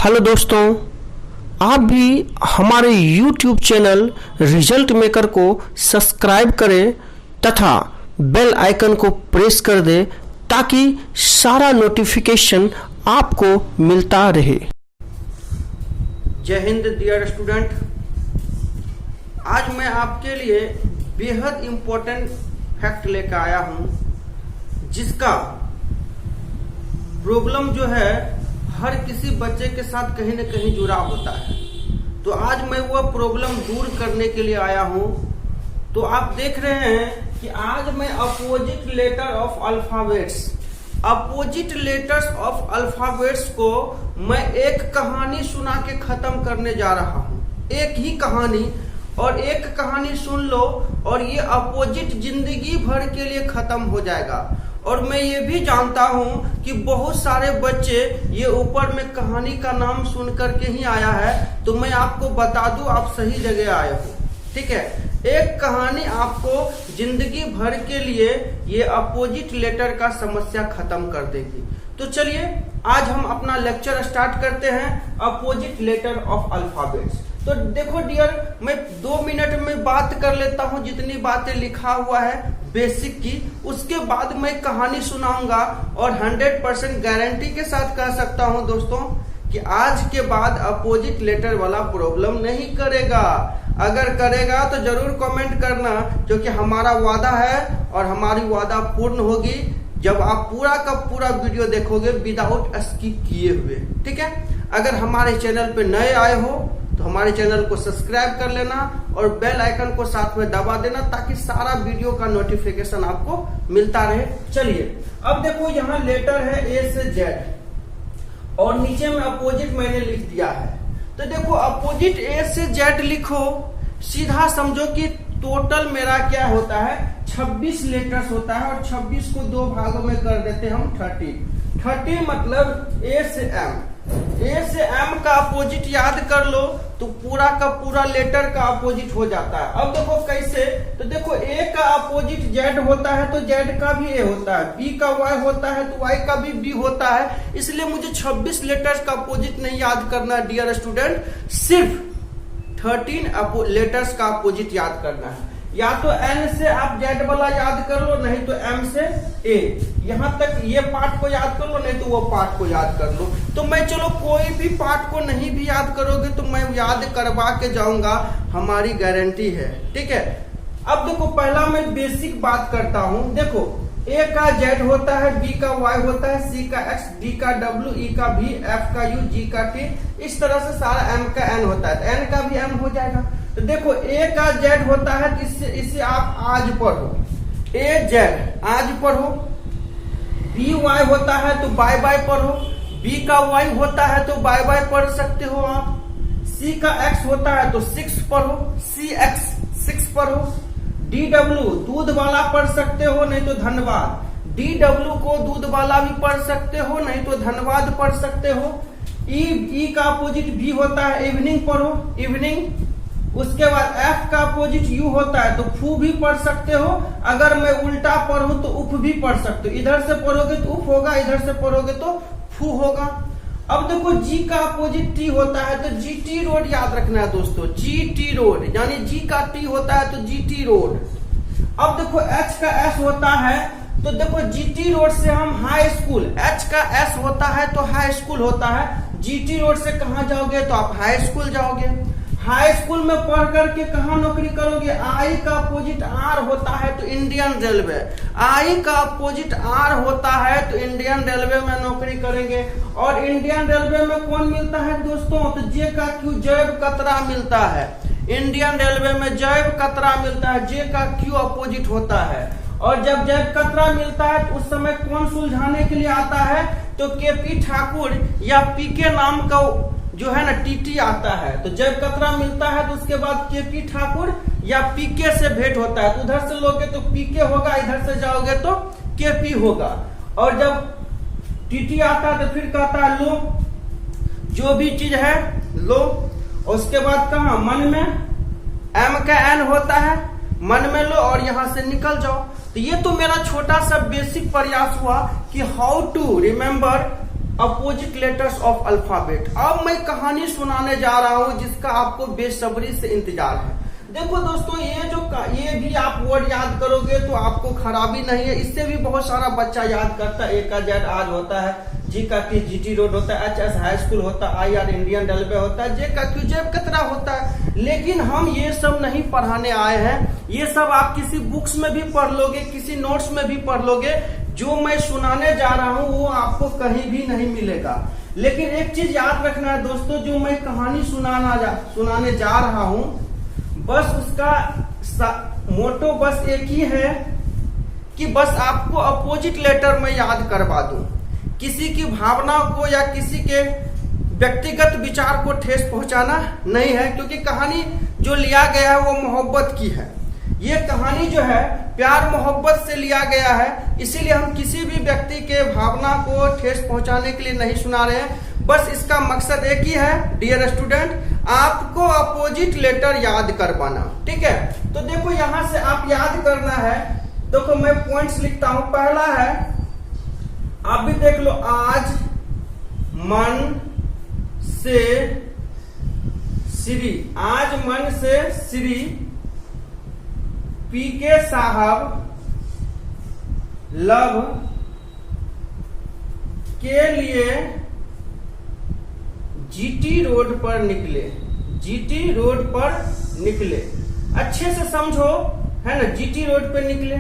Hello दोस्तों, आप भी हमारे YouTube चैनल रिजल्ट मेकर को सब्सक्राइब करें तथा बेल आइकन को प्रेस कर दें ताकि सारा नोटिफिकेशन आपको मिलता रहे। जय हिंद डियर स्टूडेंट। आज मैं आपके लिए बेहद इम्पोर्टेंट फैक्ट लेकर आया हूं, जिसका प्रॉब्लम जो है हर किसी बच्चे के साथ कहीं न कहीं जुड़ा होता है। तो आज मैं वह प्रॉब्लम दूर करने के लिए आया हूं। तो आप देख रहे हैं कि आज मैं अपोजिट लेटर ऑफ अल्फाबेट्स को मैं एक कहानी सुना के खत्म करने जा रहा हूं। एक ही कहानी, और एक कहानी सुन लो और ये अपोजिट जिंदगी भर के लिए खत्म हो जाएगा। और मैं ये भी जानता हूं कि बहुत सारे बच्चे ये ऊपर में कहानी का नाम सुन करके ही आया है, तो मैं आपको बता दूं आप सही जगह आए हो। ठीक है, एक कहानी आपको जिंदगी भर के लिए ये अपोजिट लेटर का समस्या खत्म कर देगी। तो चलिए आज हम अपना लेक्चर स्टार्ट करते हैं, अपोजिट लेटर ऑफ अल्फाबेट्स। तो देखो डियर, मैं 2 मिनट में बात कर लेता हूं जितनी बातें लिखा हुआ है बेसिक की, उसके बाद मैं कहानी सुनाऊंगा और 100% गारंटी के साथ कह सकता हूं दोस्तों कि आज के बाद अपोजिट लेटर वाला प्रॉब्लम नहीं करेगा। अगर करेगा तो जरूर कमेंट करना, क्योंकि हमारा वादा है और हमारी वादा पूर्ण होगी जब आप पूरा का पूरा वीडियो देखोगे विदाउट स्किप किए हुए। ठीक है, अगर हमारे चैनल पे नए आए हो तो हमारे चैनल को सब्सक्राइब कर लेना और बेल आइकन को साथ में दबा देना ताकि सारा वीडियो का नोटिफिकेशन आपको मिलता रहे। चलिए अब देखो, यहाँ लेटर है ए से जेड और नीचे में अपोजिट मैंने लिख दिया है। तो देखो अपोजिट ए से जेड लिखो, सीधा समझो कि टोटल मेरा क्या होता है 26 लेटर्स होता है और 26 को 2 भागों में कर देते हम 30 मतलब ए से एम का अपोजिट याद कर लो तो पूरा का पूरा लेटर का अपोजिट हो जाता है। अब देखो कैसे, तो देखो ए का अपोजिट जेड होता है तो जेड का भी ए होता है, बी का वाई होता है तो वाई का भी बी होता है। इसलिए मुझे 26 लेटर्स का अपोजिट नहीं याद करना डियर स्टूडेंट, सिर्फ 13 लेटर्स का अपोजिट याद करना है। या तो एन से आप जेड वाला याद कर लो, नहीं तो एम से ए, यहां तक ये पार्ट को याद कर लो, नहीं तो वो पार्ट को याद कर लो। तो मैं चलो कोई भी पार्ट को नहीं भी याद करोगे तो मैं याद करवा के जाऊंगा, हमारी गारंटी है। ठीक है, अब देखो पहला मैं बेसिक बात करता हूं। देखो ए का जेड होता है, बी का वाई होता है, सी का एक्स, डी का डब्ल्यू, ई का भी, एफ का यू, जी का टी, इस तरह से सारा एम का एन होता है, एन का भी एम हो जाएगा। तो देखो ए का जेड होता है तो इसे आप आज पढ़ो, ए जेड आज पढ़ो। बी वाई होता है तो बाय बाय पढ़ो, बी का वाई होता है तो बाय बाय पढ़ सकते हो आप। सी का एक्स होता है तो 6 पढ़ो, सी एक्स 6 पढ़ो। डी डब्ल्यू दूध वाला पढ़ सकते हो, नहीं तो धन्यवाद। डी डब्ल्यू को दूध वाला भी पढ़ सकते हो, नहीं तो धन्यवाद पढ़ सकते हो। ई का अपोजिट बी होता है, इवनिंग पढ़ो, इवनिंग। उसके बाद एफ का अपोजिट यू होता है तो फू भी पढ़ सकते हो। अगर मैं उल्टा पढ़ूं तो उफ भी पढ़ सकते हो, इधर से पढ़ोगे तो उफ होगा, इधर से पढ़ोगे तो फू होगा। अब देखो जी का अपोजिट टी होता है तो जी टी रोड याद रखना है दोस्तों, जी टी रोड, यानी जी का टी होता है तो जी टी रोड। अब देखो एच का एस होता है तो देखो जी टी रोड से हम हाई स्कूल, एच का एस होता है तो हाई स्कूल होता है। जी टी रोड से कहाँ जाओगे तो आप हाई स्कूल जाओगे। हाई स्कूल में पढ़ करके कहाँ नौकरी करोगे, आई का अपोजिट आर होता है तो इंडियन रेलवे, आई का अपोजिट आर होता है तो इंडियन रेलवे में नौकरी करेंगे। और इंडियन रेलवे में कौन मिलता है दोस्तों, तो जे का क्यू जैव कतरा मिलता है। इंडियन रेलवे में जैव कतरा मिलता है, जे का क्यू अपोजिट होता है। और जब जैव कतरा मिलता है तो उस समय कौन सुलझाने के लिए आता है, तो केपी ठाकुर या पीके नाम का जो है ना टीटी आता है। तो जब कतरा मिलता है तो उसके बाद केपी ठाकुर या पीके से भेंट होता है, तो उधर से लोगे तो पीके होगा, इधर से जाओगे तो केपी होगा। और जब टीटी आता है तो फिर कहता है लो, जो भी चीज है लो। उसके बाद कहा मन में, एम का एन होता है, मन में लो और यहां से निकल जाओ। तो ये तो मेरा छोटा सा बेसिक प्रयास हुआ कि how to remember opposite letters of alphabet. अब मैं कहानी सुनाने जा रहा हूं जिसका आपको बेसब्री से इंतजार है। देखो दोस्तों, ये भी आप वर्ड याद करोगे तो आपको खराबी नहीं है, इससे भी बहुत सारा बच्चा याद करता है। ए का जेड आज होता है, जी का टी जीटी रोड होता है, एच एस हाई स्कूल होता है, आई आर इंडियन रेलवे होता है, जे का क्यू जेब कतरा होता है। लेकिन हम ये सब नहीं पढ़ाने आए हैं, ये सब आप किसी बुक्स में भी पढ़ लोगे, किसी नोट्स में भी पढ़ लोगे। जो मैं सुनाने जा रहा हूं वो आपको कहीं भी नहीं मिलेगा। लेकिन एक चीज याद रखना है दोस्तों, जो मैं कहानी सुनाने जा रहा हूं, बस उसका मोटो बस एक ही है कि बस आपको अपोजिट लेटर में याद करवा दूं। किसी की भावना को या किसी के व्यक्तिगत विचार को ठेस पहुंचाना नहीं है, क्योंकि कहानी जो लिया गया है वो मोहब्बत की है। ये कहानी जो है प्यार मोहब्बत से लिया गया है, इसीलिए हम किसी भी व्यक्ति के भावना को ठेस पहुंचाने के लिए नहीं सुना रहे हैं। बस इसका मकसद एक ही है डियर स्टूडेंट, आपको अपोजिट लेटर याद करवाना। ठीक है, तो देखो यहां से आप याद करना है। देखो मैं पॉइंट्स लिखता हूं। पहला है, आप भी देख लो, आज मन से श्री, आज मन से श्री पीके साहब लव के लिए जीटी रोड पर निकले। जीटी रोड पर निकले, अच्छे से समझो, है ना, जीटी रोड पर निकले।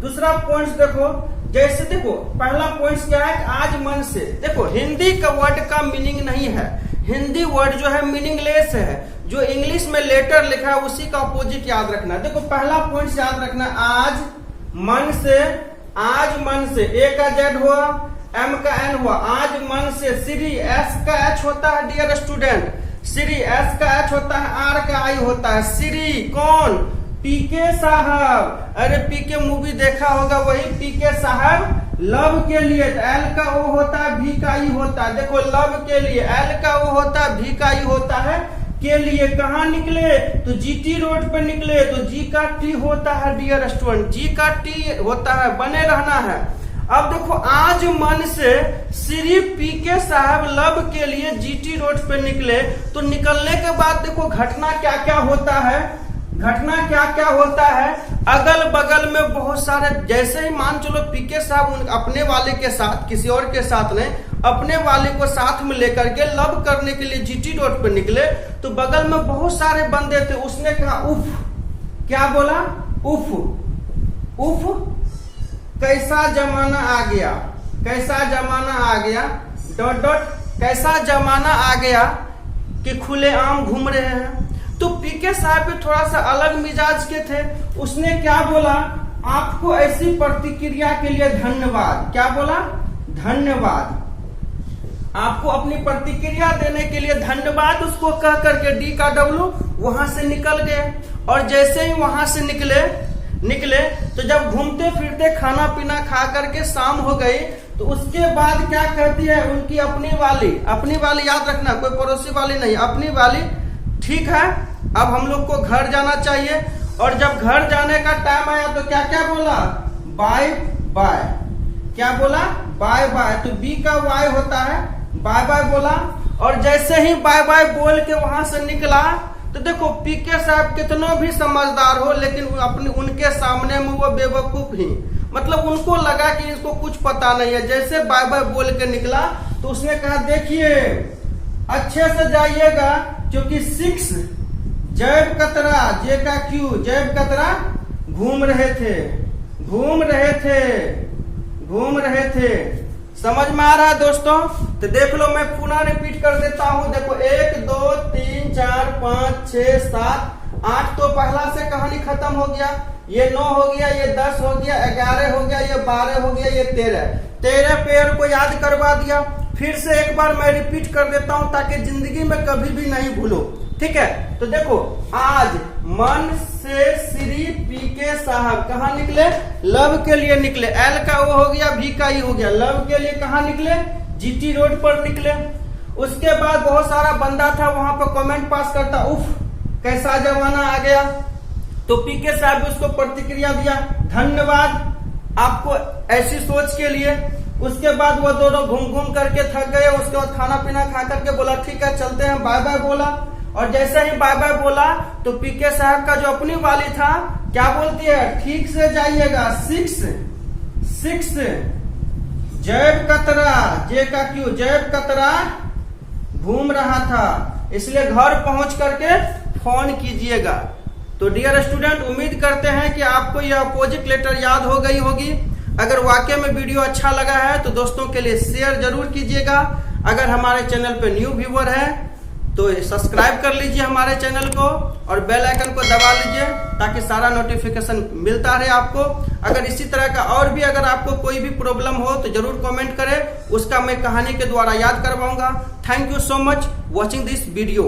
दूसरा पॉइंट देखो, जैसे देखो पहला पॉइंट क्या है, आज मन से। देखो हिंदी का वर्ड का मीनिंग नहीं है, हिंदी वर्ड जो है मीनिंगलेस है। जो इंग्लिश में लेटर लिखा है उसी का अपोजिट याद रखना। देखो पहला पॉइंट याद रखना, आज मन से, आज मन से, ए का जेड हुआ, एम का एन हुआ, आज मन से श्री, एस का एच होता है डियर स्टूडेंट, श्री, एस का एच होता है, आर का आई होता है, श्री कौन, पीके साहब। अरे पीके मूवी देखा होगा, वही पीके साहब लव के लिए, एल का ओ होता है, भी का ई होता है। देखो लव के लिए एल का ओ होता है, भी का ई होता है, के लिए कहाँ निकले तो जीटी रोड पे निकले, तो जी का टी होता है डियर स्टूडेंट, जी का टी होता है, बने रहना है। अब देखो आज मन से श्री पीके साहब लव के लिए जीटी रोड पे निकले, तो निकलने के बाद देखो घटना क्या क्या होता है, घटना क्या क्या होता है। अगल बगल में बहुत सारे, जैसे ही मान चलो पीके साहब अपने वाले के साथ, किसी और के साथ नहीं, अपने वाले को साथ में लेकर के लव करने के लिए जीटी रोड पे निकले, तो बगल में बहुत सारे बंदे थे। उसने कहा उफ, क्या बोला, उफ, उफ कैसा जमाना आ गया, कैसा जमाना आ गया, डॉट डॉट, कैसा जमाना आ गया कि खुलेआम घूम रहे हैं। तो पीके साहब भी थोड़ा सा अलग मिजाज के थे। उसने क्या बोला, आपको ऐसी प्रतिक्रिया के लिए धन्यवाद। क्या बोला, धन्यवाद, आपको अपनी प्रतिक्रिया देने के लिए धन्यवाद। उसको कह करके डी का डब्लू वहां से निकल गए। और जैसे ही वहां से निकले तो जब घूमते फिरते खाना पीना खा करके शाम हो गई, तो उसके बाद क्या कहती है उनकी अपनी वाली याद रखना, कोई पड़ोसी वाली नहीं, अपनी वाली, ठीक है अब हम लोग को घर जाना चाहिए। और जब घर जाने का टाइम आया तो क्या क्या बोला, बाय बाय। क्या बोला, बाय बाय, तो बी का वाई होता है, बाय बाय बोला। और जैसे ही बाय बाय बोल के वहां से निकला, तो देखो पीके साहब कितना भी समझदार हो, लेकिन अपने उनके सामने में वो बेवकूफ ही, मतलब उनको लगा कि इसको कुछ पता नहीं है। जैसे बाय बाय बोल के निकला तो उसने कहा देखिए अच्छे से जाइएगा, क्योंकि 6 जैब कतरा, जे का क्यू, जैब कतरा घूम रहे थे। समझ में आ रहा है दोस्तों? तो देख लो, मैं पुनः रिपीट कर देता हूं। देखो 1 2 3 4 5 6 7 8, तो पहला से कहानी खत्म हो गया। ये 9 हो गया, ये 10 हो गया, 11 हो गया, ये 12 हो गया, ये 13 पेयर को याद करवा दिया। फिर से एक बार मैं रिपीट कर देता हूं ताकि जिंदगी में कभी भी नहीं भूलो। ठीक है, तो देखो आज मन से श्री पीके साहब कहाँ निकले, लव के लिए निकले। एल का वो हो गया, भी का ई हो गया, लव के लिए कहाँ निकले, जीटी रोड पर निकले। उसके बाद बहुत सारा बंदा था वहां पर कमेंट पास करता, उफ कैसा जमाना आ गया। तो पीके साहब उसको प्रतिक्रिया दिया, धन्यवाद आपको ऐसी सोच के लिए। उसके बाद वो दोनों घूम घूम करके थक गए। उसके बाद खाना पीना खा करके बोला ठीक है चलते हैं, बाय बाय बोला। और जैसे ही बाय बाय बोला तो पीके साहब का जो अपनी वाली था क्या बोलती है, ठीक से जाइएगा, 6 जैब कतरा, जे का क्यों, जैब कतरा घूम रहा था, इसलिए घर पहुंच करके फोन कीजिएगा। तो डियर स्टूडेंट, उम्मीद करते हैं कि आपको यह अपोजिट लेटर याद हो गई होगी। अगर वाकई में वीडियो अच्छा लगा है तो दोस्तों के लिए शेयर जरूर कीजिएगा। अगर हमारे चैनल पे न्यू व्यूअर है तो सब्सक्राइब कर लीजिए हमारे चैनल को और बेल आइकन को दबा लीजिए ताकि सारा नोटिफिकेशन मिलता रहे आपको। अगर इसी तरह का और भी अगर आपको कोई भी प्रॉब्लम हो तो जरूर कमेंट करें, उसका मैं कहानी के द्वारा याद करवाऊंगा। Thank you so much watching this video.